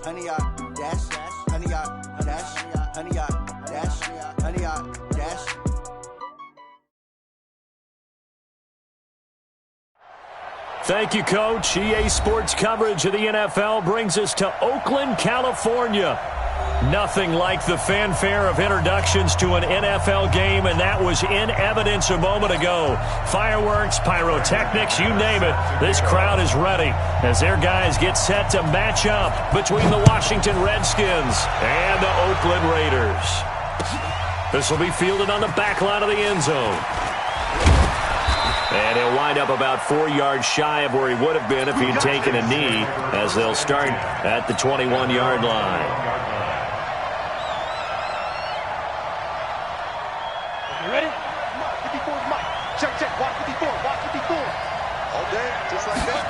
Honey yacht dash, honey yacht dash, honey yacht dash, honey yacht dash. Thank you, Coach. EA Sports coverage of the NFL brings us to Oakland, California. Nothing like the fanfare of introductions to an NFL game, and that was in evidence a moment ago. Fireworks, pyrotechnics, you name it. This crowd is ready as their guys get set to match up between the Washington Redskins and the Oakland Raiders. This will be fielded on the back line of the end zone. And he'll wind up about 4 yards shy of where he would have been if he'd taken a knee, as they'll start at the 21-yard line. You ready? 54 is Mike. Check, watch 54, watch 54. All day, just like that.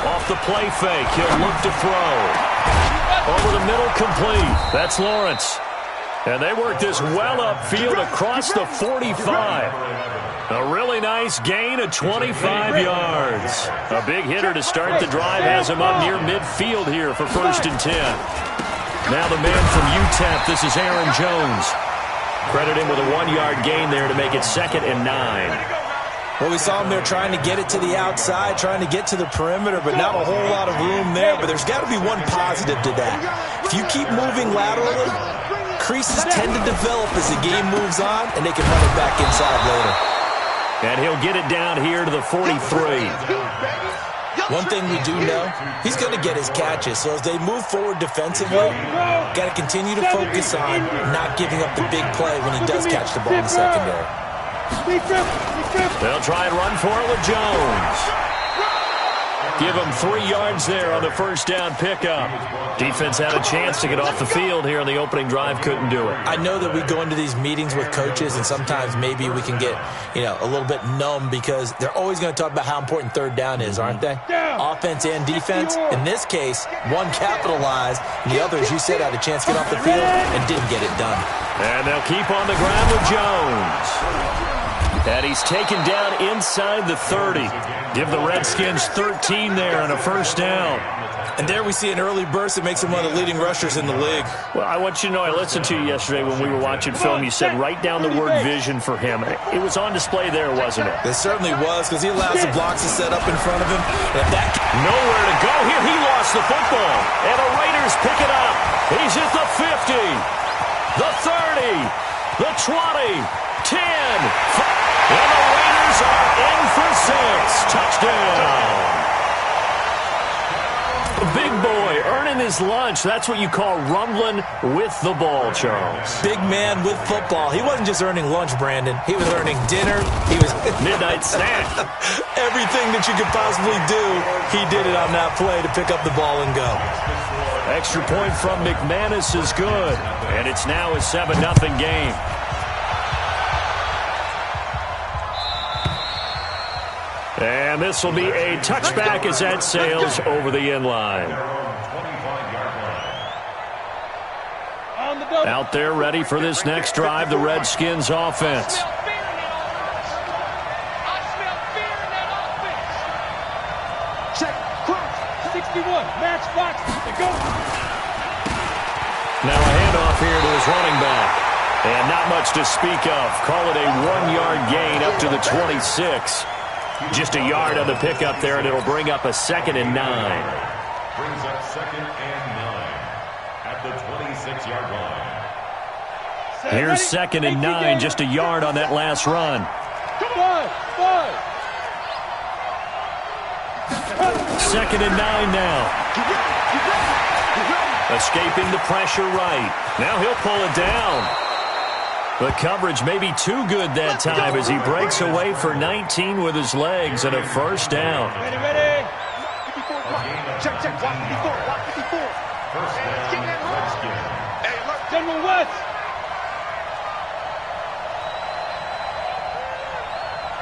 Off the play fake, he'll look to throw. Over the middle, complete. That's Lawrence. And they work this well upfield across the 45. A really nice gain of 25 yards. A big hitter to start the drive has him up near midfield here for 1st and 10. Now the man from UTEP, this is Aaron Jones. Credit him with a 1-yard gain there to make it 2nd and 9. Well, we saw him there trying to get it to the outside, trying to get to the perimeter, but not a whole lot of room there. But there's got to be one positive to that. If you keep moving laterally, creases tend to develop as the game moves on, and they can run it back inside later. And he'll get it down here to the 43. One thing we do know, he's going to get his catches. So as they move forward defensively, got to continue to focus on not giving up the big play when he does catch the ball in the secondary. They'll try and run for it with Jones. Give him 3 yards there on the 1st down pickup. Defense had a chance to get off the field here on the opening drive, couldn't do it. I know that we go into these meetings with coaches, and sometimes maybe we can get, a little bit numb because they're always going to talk about how important 3rd down is, aren't they? Offense and defense. In this case, one capitalized, and the other, as you said, had a chance to get off the field and didn't get it done. And they'll keep on the ground with Jones. And he's taken down inside the 30. Give the Redskins 13 there and a 1st down. And there we see an early burst that makes him one of the leading rushers in the league. Well, I want you to know, I listened to you yesterday when we were watching film. You said write down the word vision for him. It was on display there, wasn't it? It certainly was, because he allows the blocks to set up in front of him. And if that nowhere to go here. He lost the football. And the Raiders pick it up. He's at the 50, the 30, the 20, 10, 5. And the Raiders are in for 6. Touchdown. Big boy earning his lunch. That's what you call rumbling with the ball, Charles. Big man with football. He wasn't just earning lunch, Brandon. He was earning dinner. He was midnight snack. Everything that you could possibly do, he did it on that play to pick up the ball and go. Extra point from McManus is good. And it's now a 7-0 game. And this will be a touchback as that sails over the end line. Out there ready for this next drive, the Redskins offense. Check, cross, 61, match box, go. Now a handoff here to his running back. And not much to speak of. Call it a 1-yard gain up to the 26. Just a yard on the pickup there, and it'll bring up a 2nd and 9. Brings up 2nd and 9 at the 26-yard line. Here's 2nd and 9, just a yard on that last run. 2nd and 9 now. Escaping the pressure right. Now he'll pull it down. The coverage may be too good that time as he breaks away for 19 with his legs and a 1st down. Ready. 54, check, watch 54, watch 54. 1st down, Redskins. Hey, look, General West.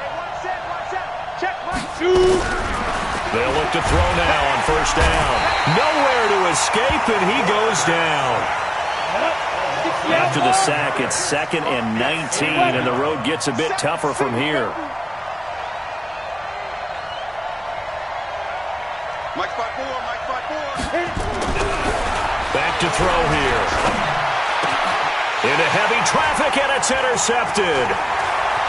Hey, watch that. Check, shoot. They'll look to throw now on 1st down. Nowhere to escape, and he goes down. After the sack, it's 2nd and 19, and the road gets a bit tougher from here. Mike 5-4. throw here. Into heavy traffic, and it's intercepted.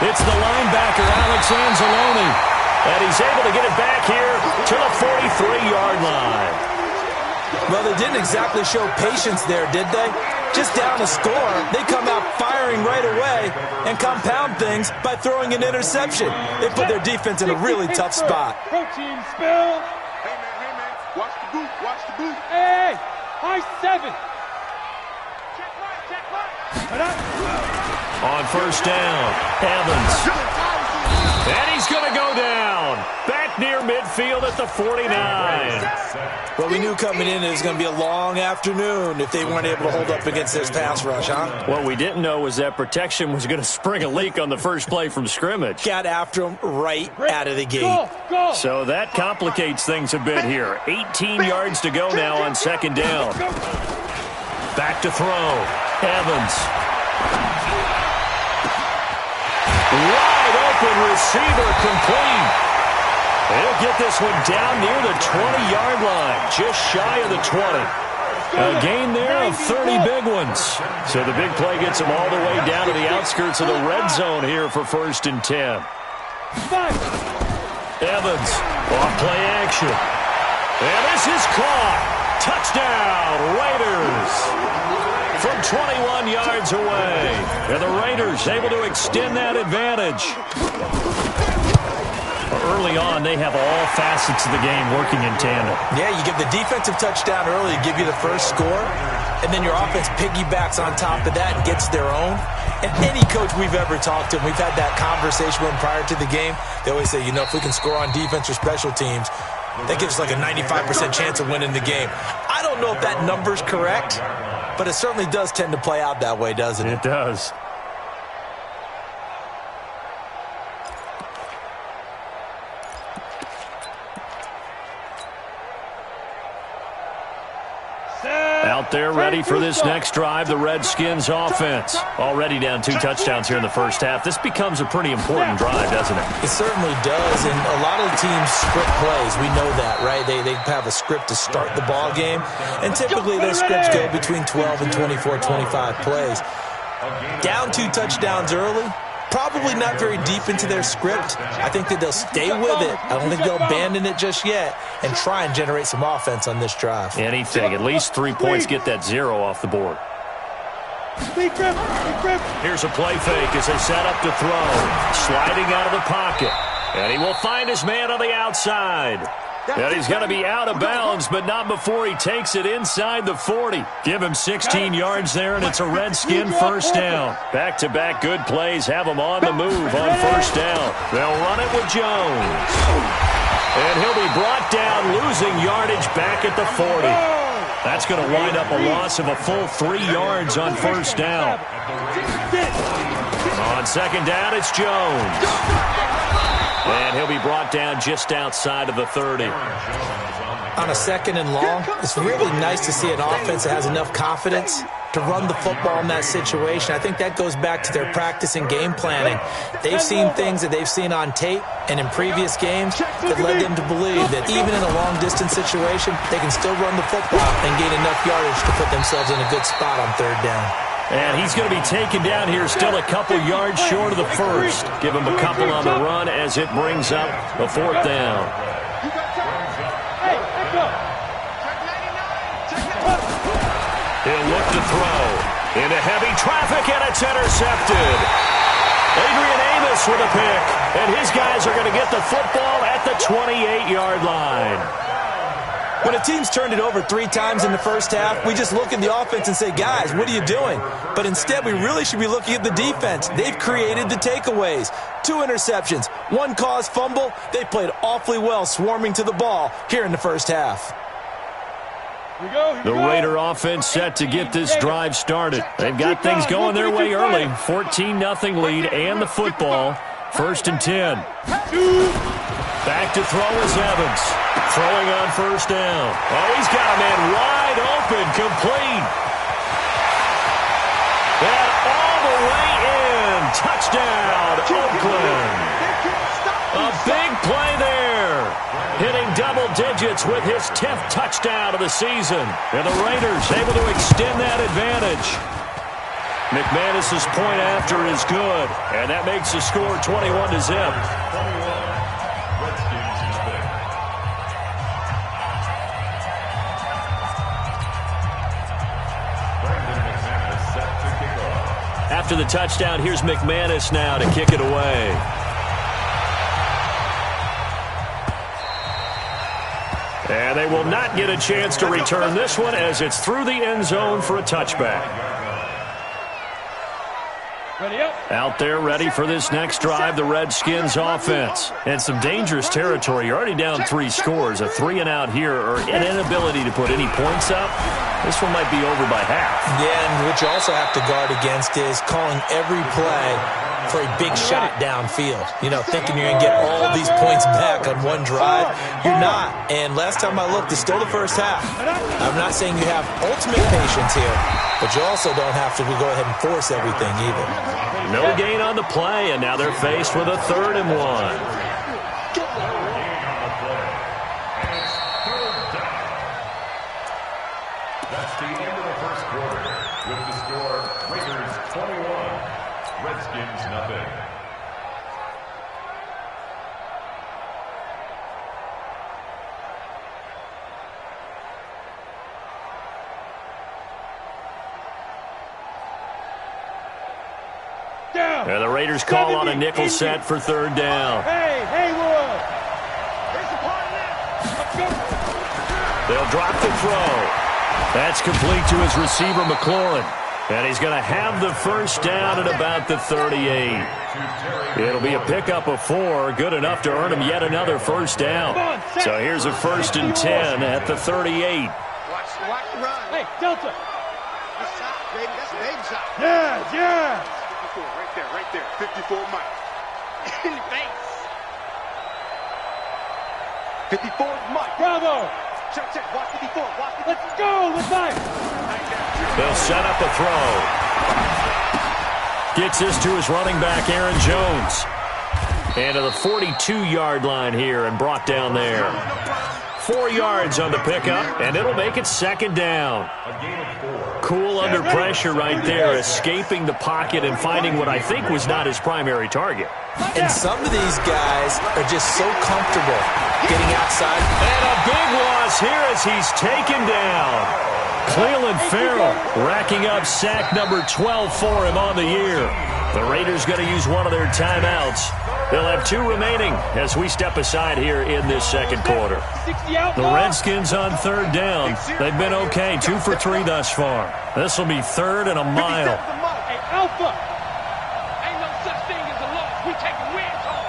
It's the linebacker, Alex Anzalone. And he's able to get it back here to the 43-yard line. Well, they didn't exactly show patience there, did they? Just down a score, they come out firing right away and compound things by throwing an interception. They put their defense in a really tough spot. Protein spill. Hey, man. Watch the boot. Watch the boot. Hey, high 7. Check right. On first down, Evans. And he's going to go down. Back near midfield at the 49. Well, we knew coming in it was going to be a long afternoon if they weren't able to hold up against this pass rush, huh? What we didn't know was that protection was going to spring a leak on the first play from scrimmage. Got after him right out of the gate. Go. So that complicates things a bit here. 18 yards to go now on second down. Back to throw. Evans. Wide open receiver complete. He'll get this one down near the 20-yard line, just shy of the 20. A gain there of 30 big ones. So the big play gets him all the way down to the outskirts of the red zone here for 1st and 10. Evans, off play action. And this is caught. Touchdown, Raiders. From 21 yards away. And the Raiders able to extend that advantage. Early on, they have all facets of the game working in tandem. Yeah, you give the defensive touchdown early to give you the first score, and then your offense piggybacks on top of that and gets their own. And any coach we've ever talked to, and we've had that conversation with them prior to the game, they always say, if we can score on defense or special teams, that gives us like a 95% chance of winning the game. I don't know if that number's correct, but it certainly does tend to play out that way, doesn't it? It does. Out there ready for this next drive, the Redskins offense. Already down 2 touchdowns here in the first half. This becomes a pretty important drive, doesn't it? It certainly does, and a lot of the teams script plays. We know that, right? They have a script to start the ball game, and typically those scripts go between 12 and 24, 25 plays. Down 2 touchdowns early, probably not very deep into their script. I think that they'll stay with it. I don't think they'll abandon it just yet and try and generate some offense on this drive. Anything. At least 3 points, get that 0 off the board. Here's a play fake as they set up to throw. Sliding out of the pocket. And he will find his man on the outside. And he's going to be out of bounds, but not before he takes it inside the 40. Give him 16 yards there, and it's a Redskin first down. Back-to-back good plays have him on the move on first down. They'll run it with Jones. And he'll be brought down, losing yardage back at the 40. That's going to wind up a loss of a full 3 yards on first down. On second down, it's Jones. And he'll be brought down just outside of the 30. On a second and long, it's really nice to see an offense that has enough confidence to run the football in that situation. I think that goes back to their practice and game planning. They've seen things that they've seen on tape and in previous games that led them to believe that even in a long-distance situation, they can still run the football and gain enough yardage to put themselves in a good spot on third down. And he's going to be taken down here still a couple yards short of the first. Give him a couple on the run as it brings up a 4th down. He'll look to throw. Into heavy traffic, and it's intercepted. Adrian Amos with a pick. And his guys are going to get the football at the 28-yard line. When a team's turned it over 3 times in the first half, we just look at the offense and say, guys, what are you doing? But instead, we really should be looking at the defense. They've created the takeaways. 2 interceptions, 1 caused fumble. They played awfully well swarming to the ball here in the first half. The Raider offense set to get this drive started. They've got things going their way early. 14-0 lead and the football. 1st and 10. Back to throw is Evans. Throwing on first down. Oh, he's got a man wide open, complete. And all the way in. Touchdown, Oakland. A big play there. Hitting double digits with his 10th touchdown of the season. And the Raiders able to extend that advantage. McManus's point after is good, and that makes the score 21-0. After the touchdown, here's McManus now to kick it away. And they will not get a chance to return this one as it's through the end zone for a touchback. Out there ready for this next drive, the Redskins offense. And some dangerous territory. You're already down 3 scores. A 3 and out here, or an inability to put any points up. This one might be over by half. Yeah, and what you also have to guard against is calling every play for a big shot downfield. You know, thinking you're going to get all these points back on one drive. You're not. And last time I looked, it's still the first half. I'm not saying you have ultimate patience here, but you also don't have to go ahead and force everything either. No gain on the play, and now they're faced with a 3rd and 1. That's the end of the first quarter. With the score, Raiders 21, Redskins nothing. And the Raiders call on a nickel set for 3rd down. Hey, Haywood! Here's the part now. Let's go. They'll drop the throw. That's complete to his receiver, McLaurin. And he's going to have the first down at about the 38. It'll be a pickup of 4, good enough to earn him yet another first down. So here's a 1st and 10 at the 38. Watch the run. Hey, Delta. That's shot, baby. That's a baby shot. Yeah. 54, right there. 54, Mike. In the face. 54, Mike. Bravo. Check. Watch 54. Let's go with Mike. They'll set up a throw. Gets this to his running back, Aaron Jones. And to the 42-yard line here and brought down there. 4 yards on the pickup, and it'll make it 2nd down. Cool under pressure right there, escaping the pocket and finding what I think was not his primary target. And some of these guys are just so comfortable getting outside. And a big loss here as he's taken down. Cleveland Farrell racking up sack number 12 for him on the year. The Raiders going to use one of their timeouts. They'll have 2 remaining as we step aside here in this 2nd quarter. The Redskins on 3rd down. They've been okay, 2 for 3 thus far. This will be 3rd and a mile. Hey, Alpha. Ain't no such thing as a loss. We taking wins home.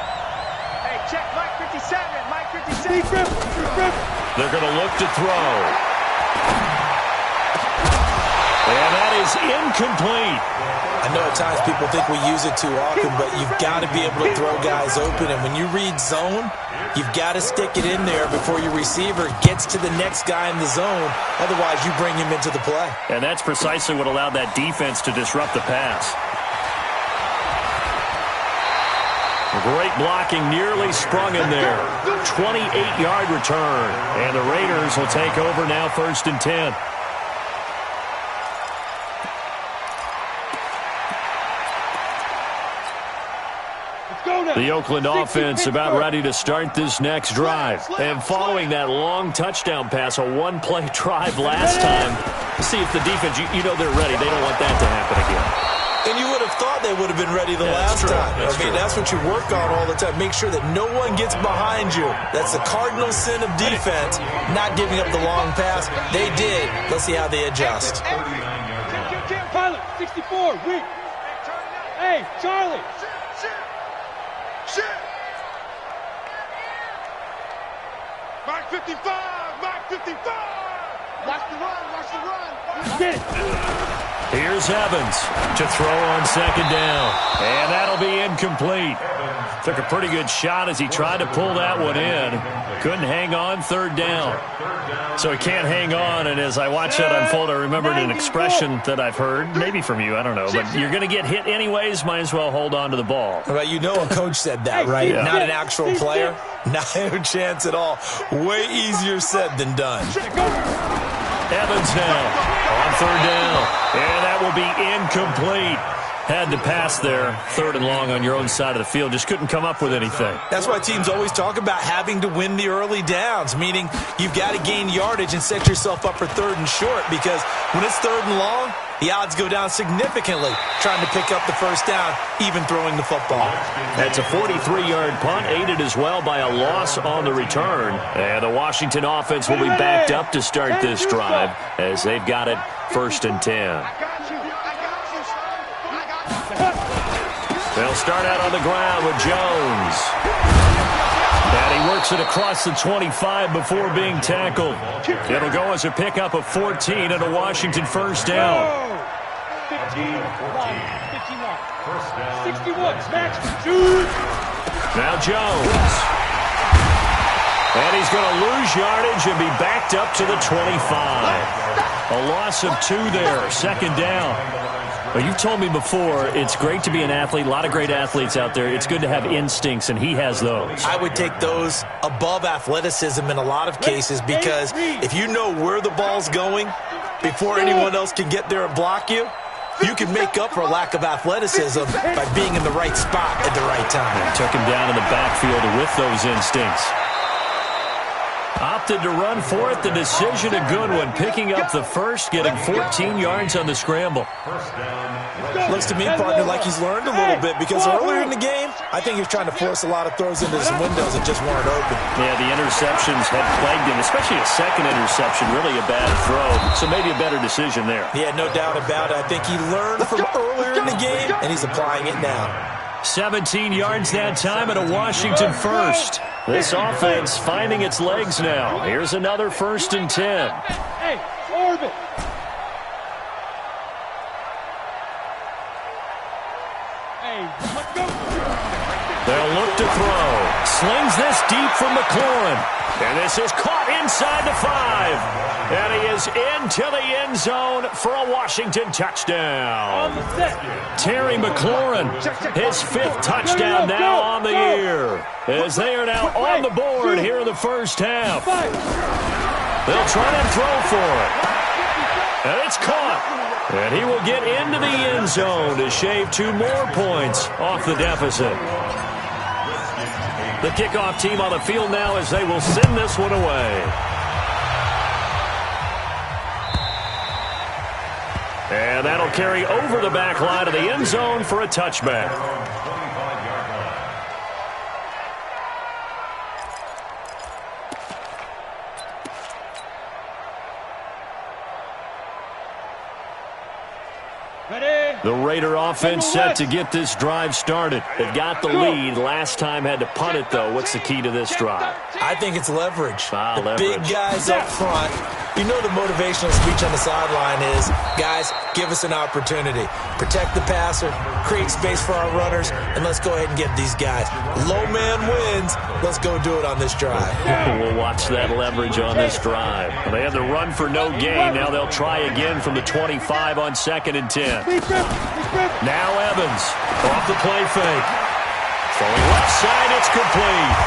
Hey, check Mike 57. Mike 57. They're going to look to throw. And that is incomplete. I know at times people think we use it too often, but you've got to be able to throw guys open. And when you read zone, you've got to stick it in there before your receiver gets to the next guy in the zone. Otherwise, you bring him into the play. And that's precisely what allowed that defense to disrupt the pass. Great blocking, nearly sprung in there. 28-yard return. And the Raiders will take over now 1st and 10. The Oakland offense about ready to start this next drive. And following that long touchdown pass, a 1-play drive last time, see if the defense, you know they're ready. They don't want that to happen again. And you would have thought they would have been ready the last time. That's what you work on all the time. Make sure that no one gets behind you. That's the cardinal sin of defense, not giving up the long pass. They did. Let's see how they adjust. Pilot, 64, weak. Hey, Charlie. Shit! Mark 55! Mark 55! Watch the run! Get it! Here's Evans to throw on second down. And that'll be incomplete. Took a pretty good shot as he tried to pull that one in. Couldn't hang on third down. So he can't hang on, and as I watched that unfold, I remembered an expression that I've heard, maybe from you, I don't know, but you're going to get hit anyways, might as well hold on to the ball. Well, you know a coach said that, right? Yeah. Not an actual player. Not a chance at all. Way easier said than done. Evans now on third down, and that will be incomplete. Had to pass there, third and long on your own side of the field. Just couldn't come up with anything. That's why teams always talk about having to win the early downs, meaning you've got to gain yardage and set yourself up for third and short, because when it's third and long, the odds go down significantly trying to pick up the first down, even throwing the football. That's a 43-yard punt, aided as well by a loss on the return. And the Washington offense will be backed up to start this drive as they've got it 1st and 10. They'll start out on the ground with Jones. And he works it across the 25 before being tackled. It'll go as a pickup of 14 and a Washington first down. 51. 61. Now Jones. And he's going to lose yardage and be backed up to the 25. A loss of 2 there, second down. Well, you've told me before it's great to be an athlete. A lot of great athletes out there. It's good to have instincts, and he has those. I would take those above athleticism in a lot of cases, because if you know where the ball's going before anyone else can get there and block you, you can make up for a lack of athleticism by being in the right spot at the right time. They took him down in the backfield with those instincts. Opted to run for it. The decision a good one. Picking up the first, getting 14 yards on the scramble. Looks to me, partner, like he's learned a little bit, because earlier in the game, I think he was trying to force a lot of throws into some windows that just weren't open. Yeah, the interceptions had plagued him, especially a second interception, really a bad throw. So maybe a better decision there. Yeah, no doubt about it. I think he learned from earlier in the game, and he's applying it now. 17 yards that time, and a Washington first. This offense finding its legs now. Here's another 1st and 10. Hey, orbit. Hey, let's go. They'll look to throw. Slings this deep from McLaurin. And this is caught inside the 5. And he is into the end zone for a Washington touchdown. Terry McLaurin, his 5th touchdown now on the year, as they are now on the board here in the first half. They'll try and throw for it. And it's caught. And he will get into the end zone to shave 2 more points off the deficit. The kickoff team on the field now as they will send this one away. And that'll carry over the back line of the end zone for a touchback. The Raider offense set to get this drive started. They've got the lead. Last time had to punt it, though. What's the key to this drive? I think it's leverage. The leverage. Big guys up front. You know the motivational speech on the sideline is, guys, give us an opportunity. Protect the passer, create space for our runners, and let's go ahead and get these guys. Low man wins. Let's go do it on this drive. We'll watch that leverage on this drive. They had the run for no gain. Now they'll try again from the 25 on 2nd and 10. Now Evans off the play fake. Throwing left side, it's complete.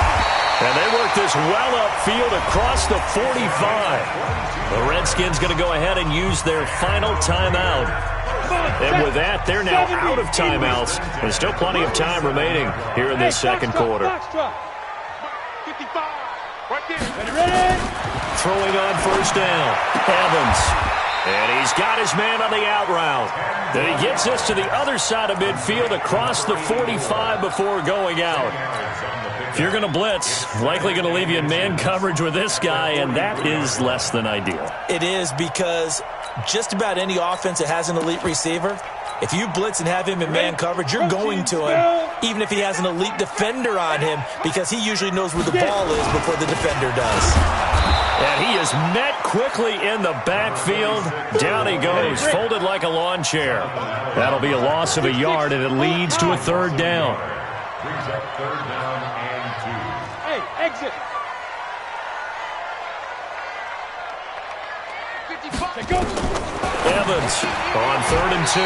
And they work this well upfield across the 45. The Redskins going to go ahead and use their final timeout. And with that, they're now out of timeouts. There's still plenty of time remaining here in this second quarter. 55. Right there. Throwing on first down. Evans. And he's got his man on the out route. Then he gets this to the other side of midfield across the 45 before going out. If you're going to blitz, likely going to leave you in man coverage with this guy, and that is less than ideal. It is, because just about any offense that has an elite receiver, if you blitz and have him in man coverage, you're going to him, even if he has an elite defender on him, because he usually knows where the ball is before the defender does. And he is met quickly in the backfield. Down he goes, folded like a lawn chair. That'll be a loss of a yard, and it leads to a third down. Brings up third down and 2. Hey, exit. Evans on 3rd and 2.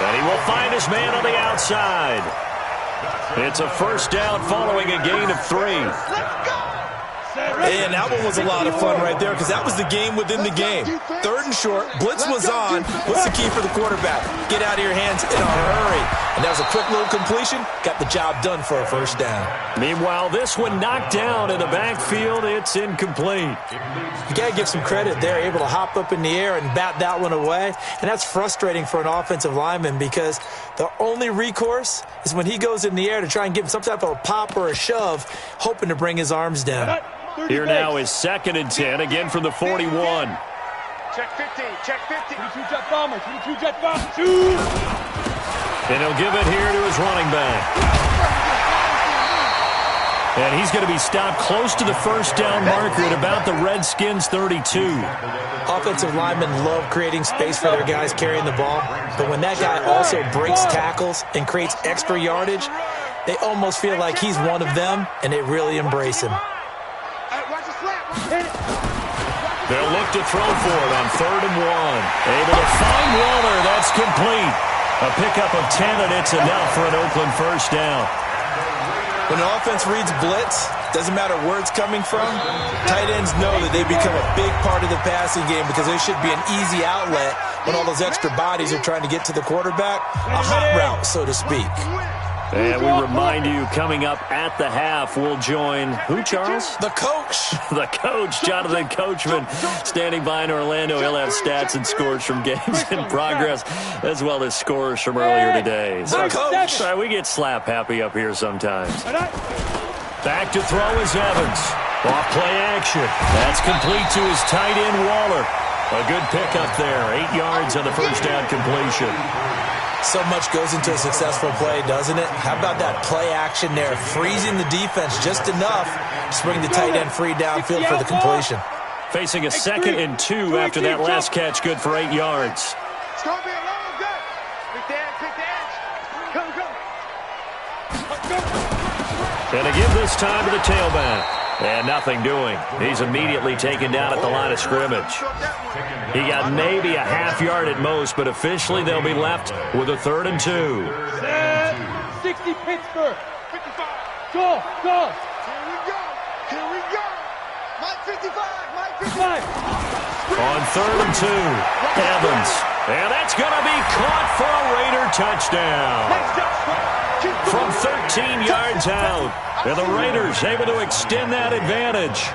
And he will find his man on the outside. It's a first down following a gain of 3. And that one was a lot of fun right there because that was the game within the game. 3rd and short, blitz was on. What's the key for the quarterback? Get out of your hands in a hurry. And that was a quick little completion. Got the job done for a first down. Meanwhile, this one knocked down in the backfield. It's incomplete. You got to give some credit there, able to hop up in the air and bat that one away. And that's frustrating for an offensive lineman because the only recourse is when he goes in the air to try and give him some type of a pop or a shove, hoping to bring his arms down. Here now is 2nd and 10, again from the 41. Check 15, check 50. 22 jet bomber, 22 jet bomber. And he'll give it here to his running back. And he's going to be stopped close to the first down marker at about the Redskins 32. Offensive linemen love creating space for their guys carrying the ball, but when that guy also breaks tackles and creates extra yardage, they almost feel like he's one of them, and they really embrace him. They'll look to throw for it on 3rd and 1. Able to find Waller. That's complete. A pickup of 10, and it's enough for an Oakland first down. When an offense reads blitz, doesn't matter where it's coming from, tight ends know that they become a big part of the passing game because there should be an easy outlet when all those extra bodies are trying to get to the quarterback. A hot route, so to speak. And we remind you, coming up at the half, we'll join who, Charles? The coach. The coach, Jonathan Coachman, standing by in Orlando. He'll have stats and scores from games in progress, as well as scores from earlier today. So, coach. We get slap happy up here sometimes. Back to throw is Evans. Off play action. That's complete to his tight end, Waller. A good pickup there. 8 yards on the first down completion. So much goes into a successful play, doesn't it? How about that play action there, freezing the defense just enough to bring the tight end free downfield for the completion. Facing a 2nd and 2 after that last catch, good for 8 yards. It's going to be a long day. Pick the edge. Come. And again this time to the tailback. And nothing doing. He's immediately taken down at the line of scrimmage. He got maybe a half yard at most, but officially they'll be left with a 3rd and 2. 60 Pittsburgh. 55. Go. Here we go. Mike 55. On 3rd and 2, Evans. And that's going to be caught for a Raider touchdown. From 13 yards out. And the Raiders able to extend that advantage.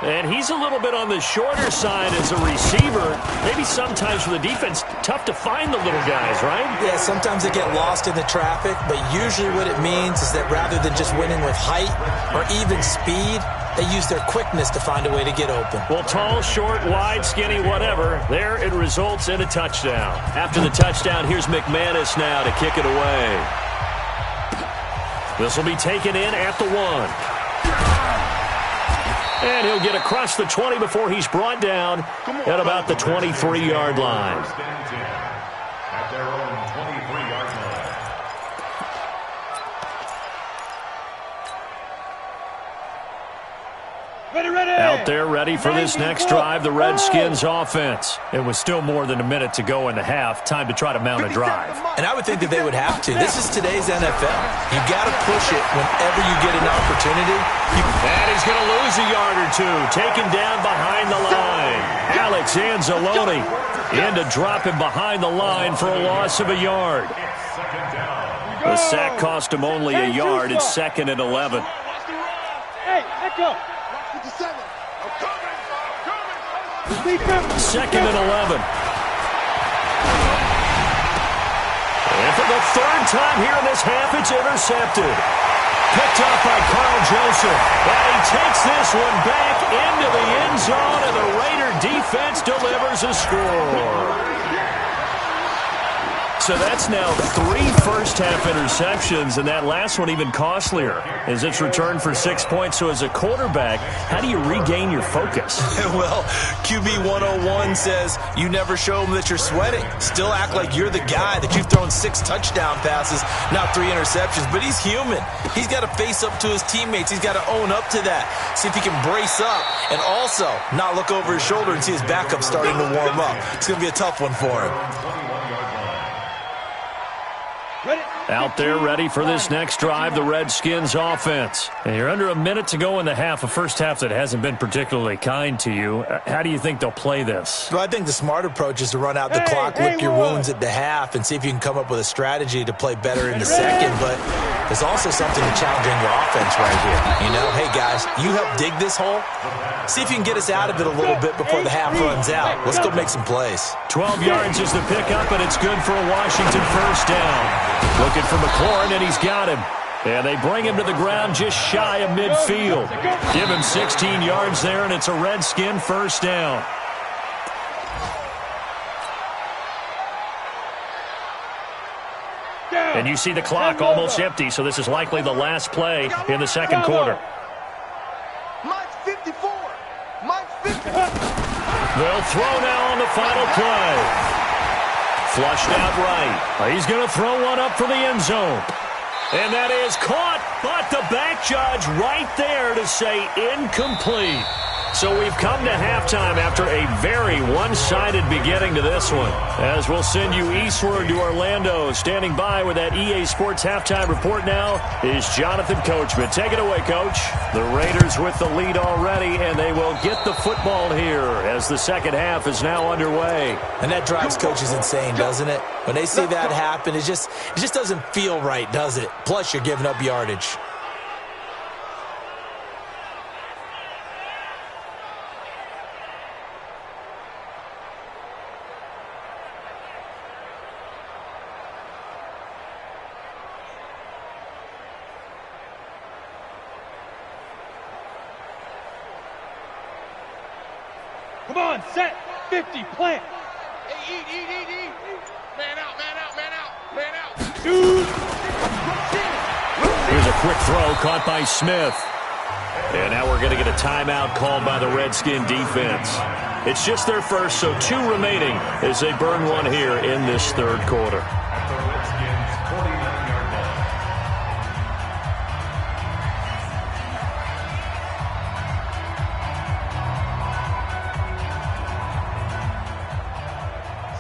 And he's a little bit on the shorter side as a receiver. Maybe sometimes for the defense, tough to find the little guys, right? Yeah, sometimes they get lost in the traffic, but usually what it means is that rather than just winning with height or even speed, they use their quickness to find a way to get open. Well, tall, short, wide, skinny, whatever, there it results in a touchdown. After the touchdown, here's McManus now to kick it away. This will be taken in at the 1. And he'll get across the 20 before he's brought down at about the 23-yard line. At their own 23-yard line. Out there ready for this next drive, the Redskins offense. It was still more than a minute to go in the half. Time to try to mount a drive. And I would think that they would have to. This is today's NFL. You got to push it whenever you get an opportunity. And he's going to lose a yard or two. Taken down behind the line. Alex Anzalone in to drop him behind the line for a loss of a yard. The sack cost him only a yard. It's 2nd and 11. Hey, let go. 2nd and 11. And for the 3rd time here in this half, it's intercepted. Picked up by Carl Joseph. And he takes this one back into the end zone, and the Raider defense delivers a score. So that's now 3 first-half interceptions, and that last one even costlier as it's returned for 6 points. So as a quarterback, how do you regain your focus? Well, QB 101 says you never show them that you're sweating. Still act like you're the guy, that you've thrown 6 touchdown passes, not 3 interceptions. But he's human. He's got to face up to his teammates. He's got to own up to that. See if he can brace up and also not look over his shoulder and see his backup starting to warm up. It's going to be a tough one for him. Out there ready for this next drive, the Redskins offense. And you're under a minute to go in the half, a first half that hasn't been particularly kind to you. How do you think they'll play this? Well, I think the smart approach is to run out the clock, lick your wounds at the half, and see if you can come up with a strategy to play better in the second. But there's also something to challenging your offense right here. You know, hey, guys, you help dig this hole. See if you can get us out of it a little bit before the half runs out. Let's go make some plays. 12 yards is the pickup, and it's good for a Washington first down. Looking for McLaurin, and he's got him. And they bring him to the ground just shy of midfield. Give him 16 yards there, and it's a Redskin first down. And you see the clock almost empty, so this is likely the last play in the second quarter. Mike's 54. Mike's 50. They'll throw now on the final play. Flushed out right. He's going to throw one up for the end zone. And that is caught, but the back judge right there to say incomplete. So we've come to halftime after a very one-sided beginning to this one. As we'll send you eastward to Orlando. Standing by with that EA Sports halftime report now is Jonathan Coachman. Take it away, Coach. The Raiders with the lead already, and they will get the football here as the second half is now underway. And that drives coaches insane, doesn't it? When they see that happen, it just doesn't feel right, does it? Plus, you're giving up yardage. Come on, set, 50, plant. Hey, eat. Man out. Dude. Here's a quick throw caught by Smith. And now we're going to get a timeout called by the Redskin defense. It's just their first, so 2 remaining as they burn one here in this third quarter.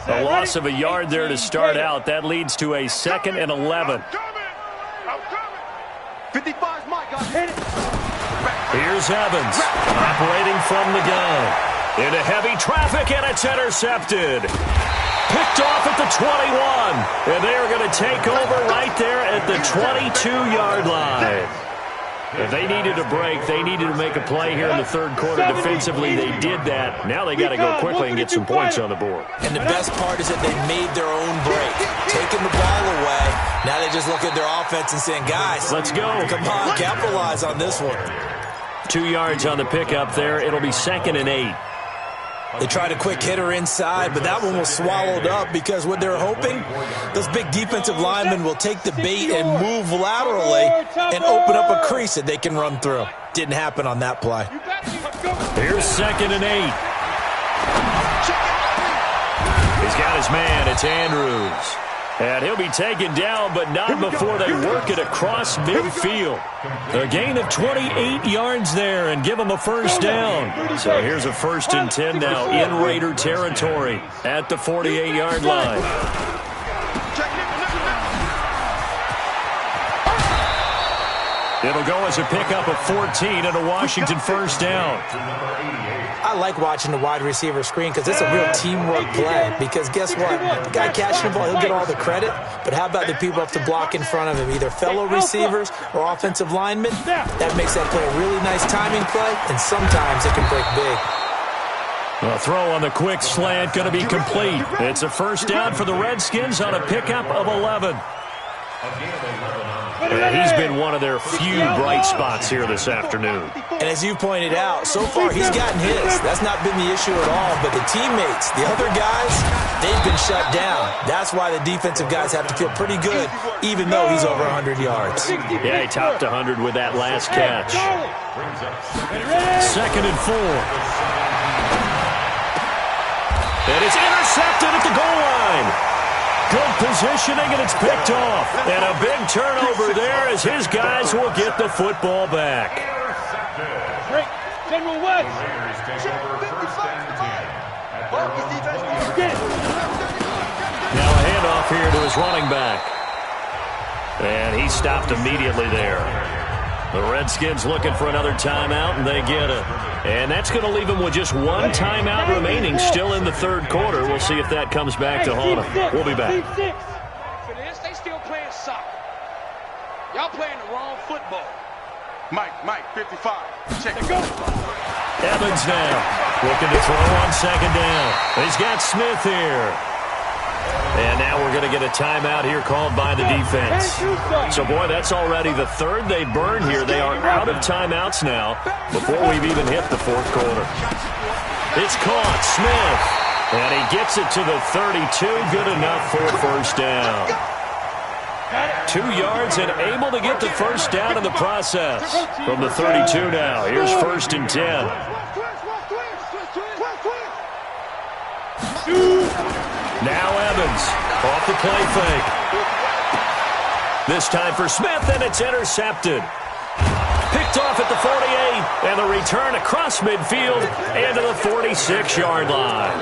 A loss of a yard there to start out. That leads to a 2nd and 11. I'm coming. 55's Mike. Hit it. Here's Evans operating from the gun. Into heavy traffic, and it's intercepted. Picked off at the 21. And they are going to take over right there at the 22-yard line. If they needed a break, they needed to make a play here in the third quarter. Defensively, they did that. Now they got to go quickly and get some points on the board. And the best part is that they made their own break, taking the ball away. Now they just look at their offense and saying, guys, let's go. Come on, capitalize on this one. 2 yards on the pickup there. It'll be 2nd and 8. They tried a quick hitter inside, but that one was swallowed up because what they're hoping, those big defensive linemen will take the bait and move laterally and open up a crease that they can run through. Didn't happen on that play. Here's 2nd and 8. He's got his man. It's Andrews. And he'll be taken down, but not before they work it across midfield. A gain of 28 yards there and give them a first down. So here's a 1st and 10 now in Raider territory at the 48-yard line. It'll go as a pickup of 14 and a Washington first down. I like watching the wide receiver screen because it's a real teamwork play. Because guess what? The guy catching the ball, he'll get all the credit. But how about the people up to block in front of him, either fellow receivers or offensive linemen? That makes that play a really nice timing play, and sometimes it can break big. A throw on the quick slant going to be complete. It's a first down for the Redskins on a pickup of 11. A gain of 11 on And he's been one of their few bright spots here this afternoon. And as you pointed out, so far he's gotten his. That's not been the issue at all. But the teammates, the other guys, they've been shut down. That's why the defensive guys have to feel pretty good, even though he's over 100 yards. Yeah, he topped 100 with that last catch. 2nd and 4. And it's intercepted at the goal line. Good positioning, and it's picked off. And a big turnover there as his guys will get the football back. Break. General West. Now a handoff here to his running back. And he stopped immediately there. The Redskins looking for another timeout, and they get it. And that's going to leave them with just one timeout remaining still in the third quarter. We'll see if that comes back to haunt them. We'll be back. For this, they still playing soccer. Y'all playing the wrong football. Mike, 55. Check it. Evans now looking to throw on 2nd down. He's got Smith here. And now we're going to get a timeout here called by the defense. So, boy, that's already the third they burned here. They are out of timeouts now before we've even hit the fourth quarter. It's caught. Smith. And he gets it to the 32. Good enough for a first down. 2 yards and able to get the first down in the process. From the 32 now. Here's 1st and 10. Now Evans off the play fake. This time for Smith, and it's intercepted. Picked off at the 48, and the return across midfield and to the 46-yard line.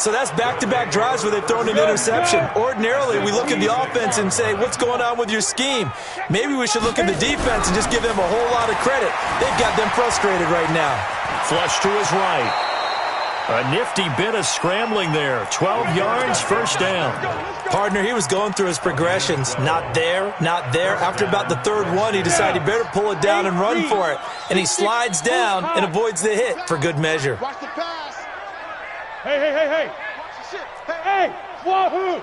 So that's back-to-back drives where they've thrown an interception. Ordinarily, we look at the offense and say, what's going on with your scheme? Maybe we should look at the defense and just give them a whole lot of credit. They've got them frustrated right now. Flush to his right. A nifty bit of scrambling there. 12 yards, first down. Partner, he was going through his progressions. Not there, not there. After about the third one, he decided he better pull it down and run for it. And he slides down and avoids the hit for good measure. Watch the pass. Hey. Hey, wahoo.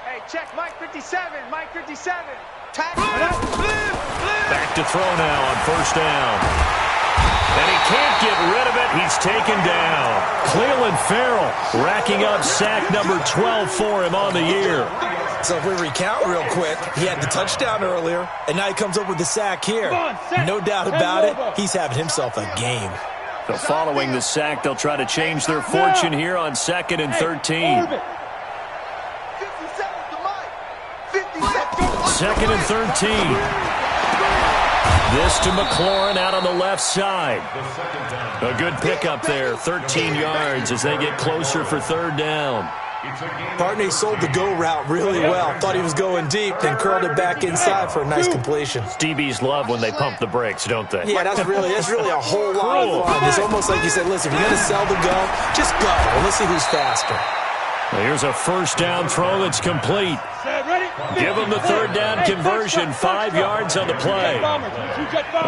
Hey, check Mike 57. Mike 57. Tackle. Back to throw now on first down. And he can't get rid of it. He's taken down. Cleveland Farrell racking up sack number 12 for him on the year. So if we recount real quick, he had the touchdown earlier, and now he comes up with the sack here. No doubt about it, he's having himself a game. So following the sack, they'll try to change their fortune here on 2nd and 13. 2nd and 13. This to McLaurin out on the left side. A good pickup there, 13 yards as they get closer for third down. Partner sold the go route really well. Thought he was going deep, then curled it back inside for a nice completion. DBs love when they pump the brakes, don't they? Yeah, that's really a whole lot of fun. It's almost like you said, listen, if you're going to sell the go, just go. And let's see who's faster. Now here's a first down throw that's complete. Give him the third down conversion, 5 yards on the play.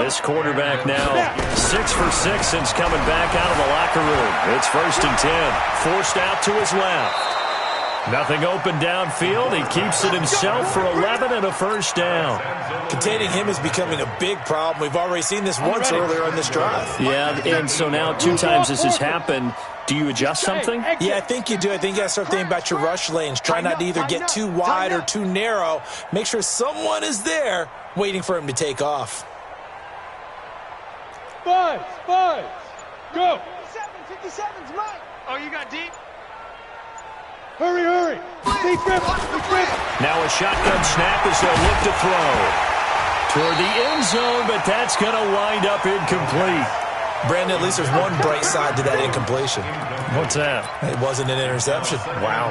This quarterback now 6 for 6 since coming back out of the locker room. It's 1st and 10, forced out to his left. Nothing open downfield. He keeps it himself for 11 and a first down. Containing him is becoming a big problem. We've already seen this once earlier on this drive. Yeah, and so now 2 times this has happened. Do you adjust something? Yeah, I think you do. I think you got to start thinking about your rush lanes. Try not to either get too wide or too narrow. Make sure someone is there waiting for him to take off. Five, go. 57's Mike. Oh, you got deep? Hurry. Deep grip. Now a shotgun snap as they'll look to throw. Toward the end zone, but that's going to wind up incomplete. Brandon, at least there's one bright side to that incompletion. What's that? It wasn't an interception. Wow.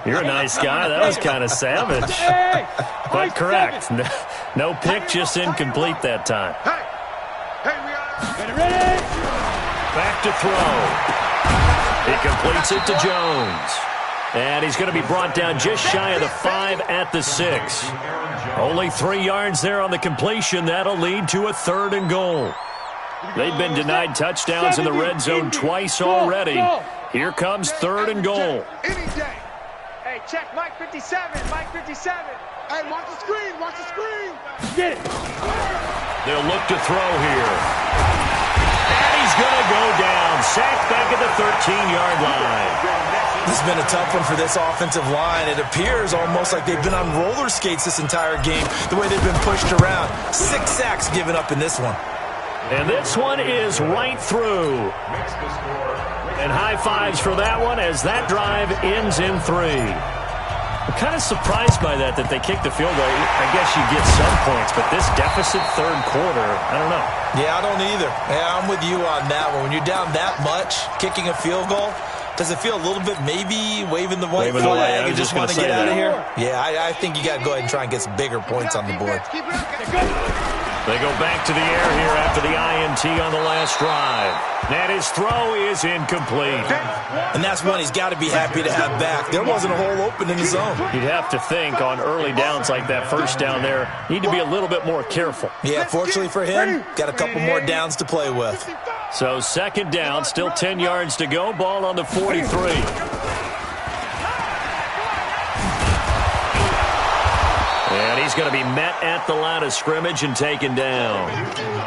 You're a nice guy. That was kind of savage. But correct. No pick, just incomplete that time. Hey, we are ready. Back to throw. He completes it to Jones. And he's going to be brought down just shy of the 5 at the 6. Only 3 yards there on the completion. That'll lead to a 3rd and goal. They've been denied touchdowns in the red zone twice already. Here comes 3rd and goal. any day. Hey, Hey, check Mike 57. Mike 57. Hey, watch the screen. Watch the screen. Get it. They'll look to throw here. And he's going to go down. Sacked back at the 13-yard line. This has been a tough one for this offensive line. It appears almost like they've been on roller skates this entire game, the way they've been pushed around. 6 sacks given up in this one. And this one is right through. And high fives for that one as that drive ends in 3. I'm kind of surprised by that they kicked the field goal. I guess you get some points, but this deficit third quarter, I don't know. Yeah, I don't either. Yeah, I'm with you on that one. When you're down that much, kicking a field goal, does it feel a little bit maybe waving the white flag and just want to get out of here? Yeah, I think you got to go ahead and try and get some bigger points on the board. They go back to the air here after the INT on the last drive. And his throw is incomplete. And that's one he's got to be happy to have back. There wasn't a hole open in the zone. You'd have to think on early downs like that first down there, need to be a little bit more careful. Yeah, fortunately for him, got a couple more downs to play with. So second down, still 10 yards to go. Ball on the 43. And he's going to be met at the line of scrimmage and taken down.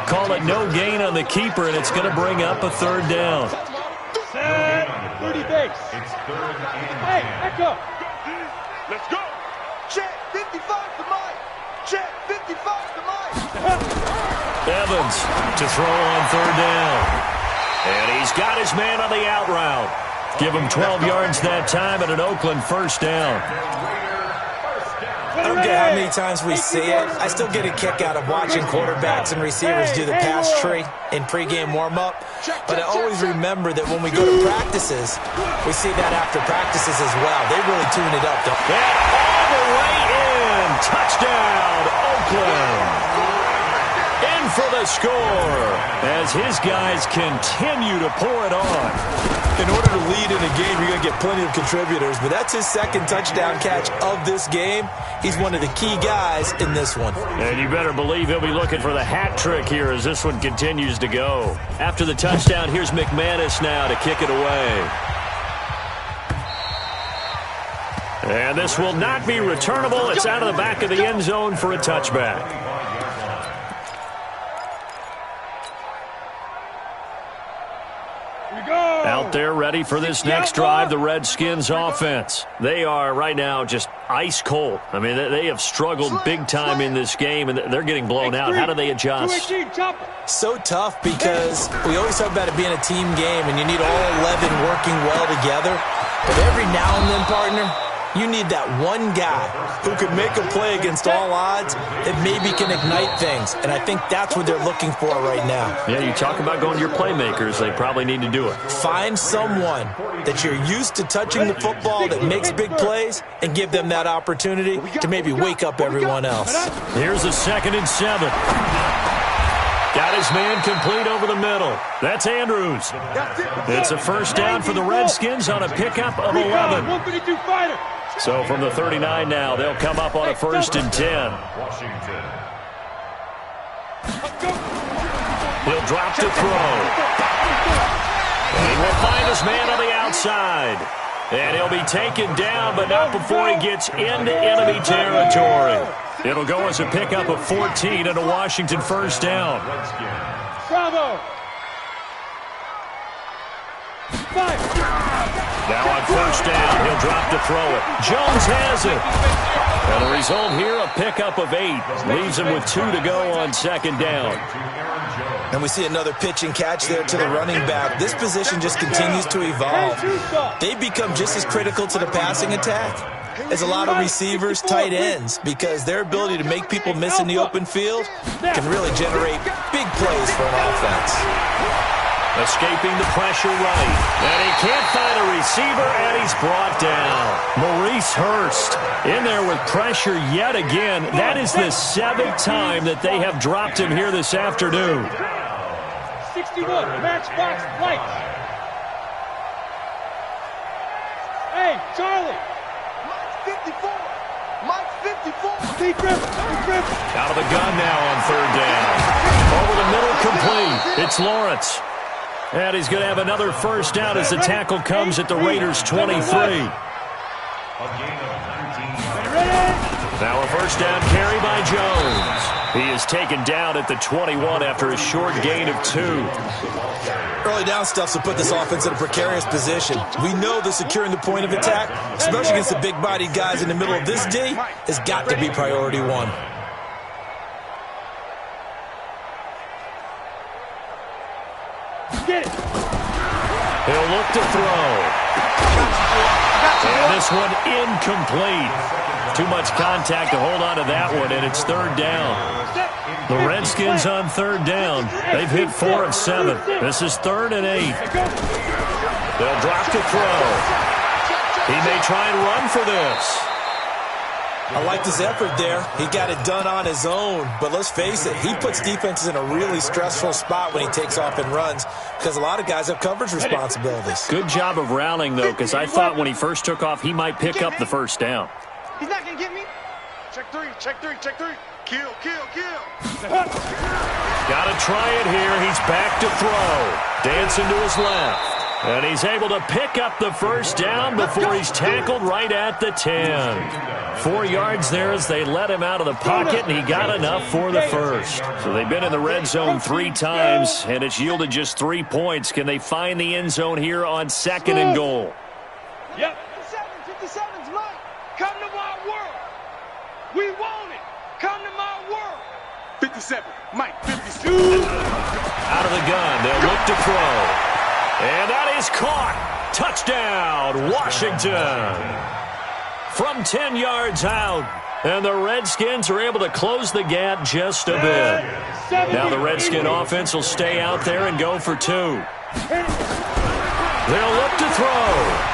Call it no gain on the keeper, and it's going to bring up a third down. Set. 30 base. Hey, echo. Let's go. Check 55 to Mike. Check 55 to Mike. Evans to throw on third down. And he's got his man on the out route. Give him 12 yards that time and an Oakland first down. I don't get how many times we see it. I still get a kick out of watching quarterbacks and receivers do the pass tree in pregame warm-up. But I always remember that when we go to practices, we see that after practices as well. They really tune it up. And all the way in. Touchdown, Oakland. In for the score as his guys continue to pour it on. In order to lead in a game, you're going to get plenty of contributors, but that's his second touchdown catch of this game. He's one of the key guys in this one. And you better believe he'll be looking for the hat trick here as this one continues to go. After the touchdown, here's McManus now to kick it away. And this will not be returnable. It's out of the back of the end zone for a touchback. Out there ready for this next drive, the Redskins offense. They are right now just ice cold. I mean, they have struggled big time in this game, and they're getting blown out. How do they adjust? So tough because we always talk about it being a team game, and you need all 11 working well together. But every now and then, partner, you need that one guy who can make a play against all odds that maybe can ignite things. And I think that's what they're looking for right now. Yeah, you talk about going to your playmakers. They probably need to do it. Find someone that you're used to touching the football that makes big plays and give them that opportunity to maybe wake up everyone else. Here's a 2nd and 7. Got his man complete over the middle. That's Andrews. It's a first down for the Redskins on a pickup of 11. 152 fighter. So from the 39 now, they'll come up on a 1st and 10. Washington. He'll drop to throw. And he will find his man on the outside. And he'll be taken down, but not before he gets into enemy territory. It'll go as a pickup of 14 and a Washington first down. Bravo. Now on first down, he'll drop to throw it. Jones has it. And the result here, a pickup of 8. Leaves him with 2 to go on 2nd down. And we see another pitch and catch there to the running back. This position just continues to evolve. They become just as critical to the passing attack as a lot of receivers, tight ends, because their ability to make people miss in the open field can really generate big plays for an offense. Escaping the pressure right. And he can't find a receiver, and he's brought down. Maurice Hurst in there with pressure yet again. That is the 7th time that they have dropped him here this afternoon. 61, matchbox lights. Hey, Charlie. Mike 54. Mike 54. Steve Griffin. Out of the gun now on 3rd down. Over the middle, complete. It's Lawrence. And he's going to have another first down as the tackle comes at the Raiders' 23. A gain of 19. Now a first down carry by Jones. He is taken down at the 21 after a short gain of 2. Early down stuff to put this offense in a precarious position. We know that securing the point of attack, especially against the big-bodied guys in the middle of this D, has got to be priority 1. Get it. He'll look to throw. And this one incomplete. Too much contact to hold on to that one, and it's 3rd down. The Redskins on 3rd down. They've hit 4 of 7. This is 3rd and 8. They'll drop to throw. He may try and run for this. I liked his effort there. He got it done on his own. But let's face it, he puts defenses in a really stressful spot when he takes off and runs because a lot of guys have coverage responsibilities. Good job of rallying, though, because I thought when he first took off, he might pick up the first down. He's not going to get me. Check 3, check 3, check 3. Kill, kill, kill. Got to try it here. He's back to throw. Dancing to his left. And he's able to pick up the first down before he's tackled right at the 10. 4 yards there as they let him out of the pocket, and he got enough for the first. So they've been in the red zone 3 times, and it's yielded just 3 points. Can they find the end zone here on 2nd and goal? Yep. 57's mine. Come to my world. We want it. Come to my world. 57. Mike, 52. Out of the gun. They'll look to throw. And that is caught. Touchdown, Washington. From 10 yards out. And the Redskins are able to close the gap just a bit. Now the Redskin offense will stay out there and go for 2. They'll look to throw.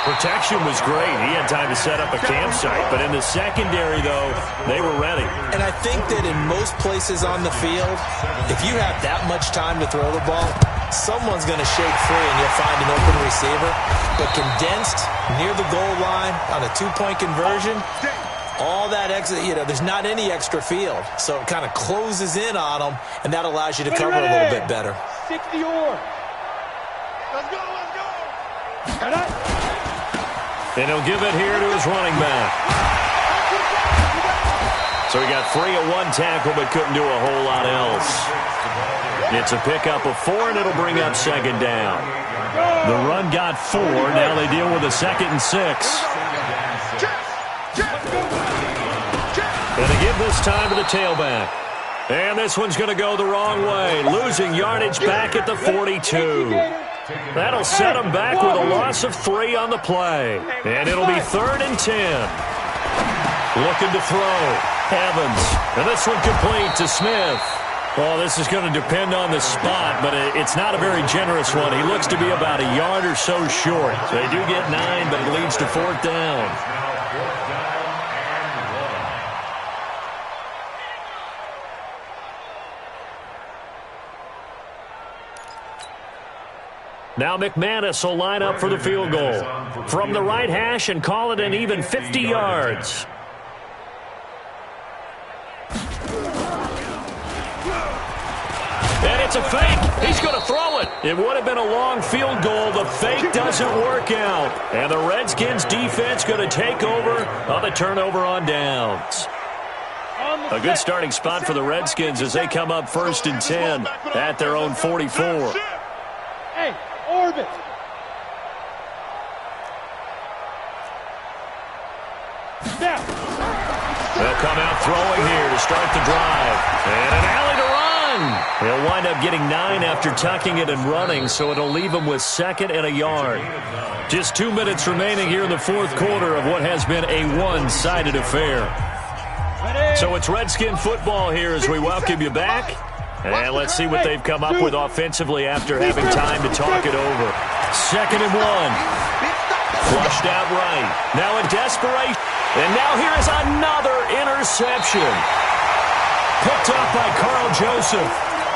Protection was great. He had time to set up a campsite. But in the secondary, though, they were ready. And I think that in most places on the field, if you have that much time to throw the ball, someone's going to shake free and you'll find an open receiver. But condensed, near the goal line, on a 2-point conversion, all that extra, there's not any extra field. So it kind of closes in on them, and that allows you to cover a little bit better. 60 or. Let's go, let's go. And he'll give it here to his running back. So he got free of 1 tackle but couldn't do a whole lot else. It's a pickup of 4, and it'll bring up 2nd down. The run got 4. Now they deal with a 2nd and 6. And they give this time to the tailback. And this one's going to go the wrong way. Losing yardage back at the 42. That'll set him back with a loss of 3 on the play. And it'll be 3rd and 10. Looking to throw. Evans. And this one complete to Smith. Well, this is going to depend on the spot, but it's not a very generous one. He looks to be about a yard or so short. So they do get 9, but it leads to 4th down. Now McManus will line up for the field goal from the right hash and call it an even 50 yards. And it's a fake. He's going to throw it. It would have been a long field goal. The fake doesn't work out. And the Redskins defense going to take over on the turnover on downs. A good starting spot for the Redskins as they come up 1st and 10 at their own 44. Hey, orbit. Now. They'll come out throwing here to start the drive. And an alley to run. He'll wind up getting 9 after tucking it and running, so it'll leave him with 2nd and a yard. Just 2 minutes remaining here in the 4th quarter of what has been a one-sided affair. So it's Redskin football here as we welcome you back. And let's see what they've come up with offensively after having time to talk it over. 2nd and 1. Flushed out right. Now in desperation. And now here is another interception. Picked up by Carl Joseph.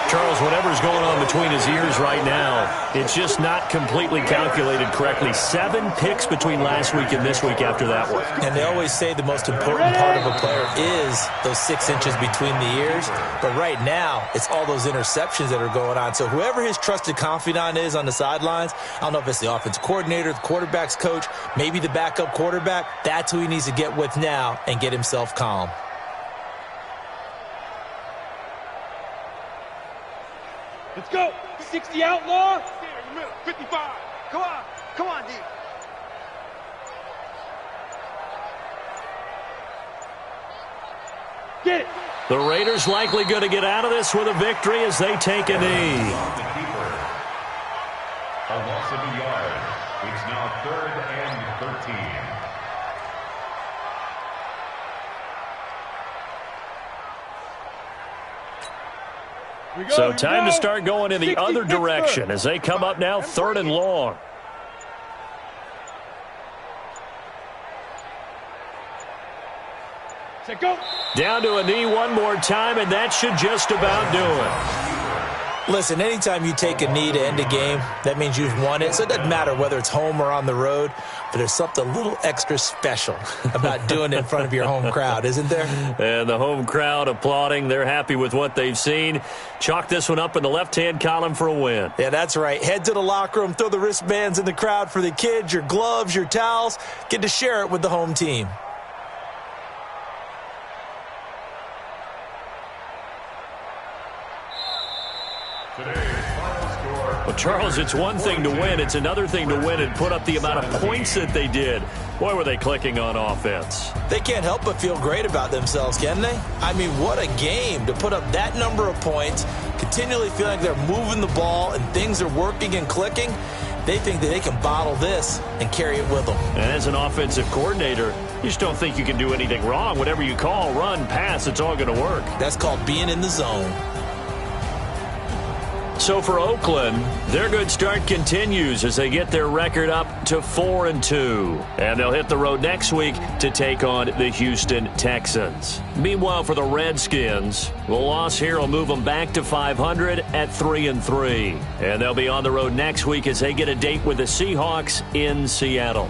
Charles, whatever's going on between his ears right now, it's just not completely calculated correctly. 7 picks between last week and this week after that one. And they always say the most important part of a player is those 6 inches between the ears. But right now, it's all those interceptions that are going on. So whoever his trusted confidant is on the sidelines, I don't know if it's the offense coordinator, the quarterback's coach, maybe the backup quarterback, that's who he needs to get with now and get himself calm. Let's go. 60 outlaw. There in the middle. 55. Come on. Come on, D. Get it. The Raiders likely going to get out of this with a victory as they take a knee. The keeper. A loss of a yard. It's now 3rd and 13. So time to start going in the other direction as they come up now 3rd and long. Set, go. Down to a knee one more time, and that should just about do it. Listen, anytime you take a knee to end a game, that means you've won it. So it doesn't matter whether it's home or on the road, but there's something a little extra special about doing it in front of your home crowd, isn't there? And the home crowd applauding. They're happy with what they've seen. Chalk this one up in the left-hand column for a win. Yeah, that's right. Head to the locker room, throw the wristbands in the crowd for the kids, your gloves, your towels. Get to share it with the home team. Well, Charles, it's one thing to win. It's another thing to win and put up the amount of points that they did. Boy, were they clicking on offense. They can't help but feel great about themselves, can they? I mean, what a game to put up that number of points, continually feeling like they're moving the ball and things are working and clicking. They think that they can bottle this and carry it with them. And as an offensive coordinator, you just don't think you can do anything wrong. Whatever you call, run, pass, it's all going to work. That's called being in the zone. So for Oakland, their good start continues as they get their record up to 4-2. And they'll hit the road next week to take on the Houston Texans. Meanwhile, for the Redskins, the loss here will move them back to 500 at 3-3. And they'll be on the road next week as they get a date with the Seahawks in Seattle.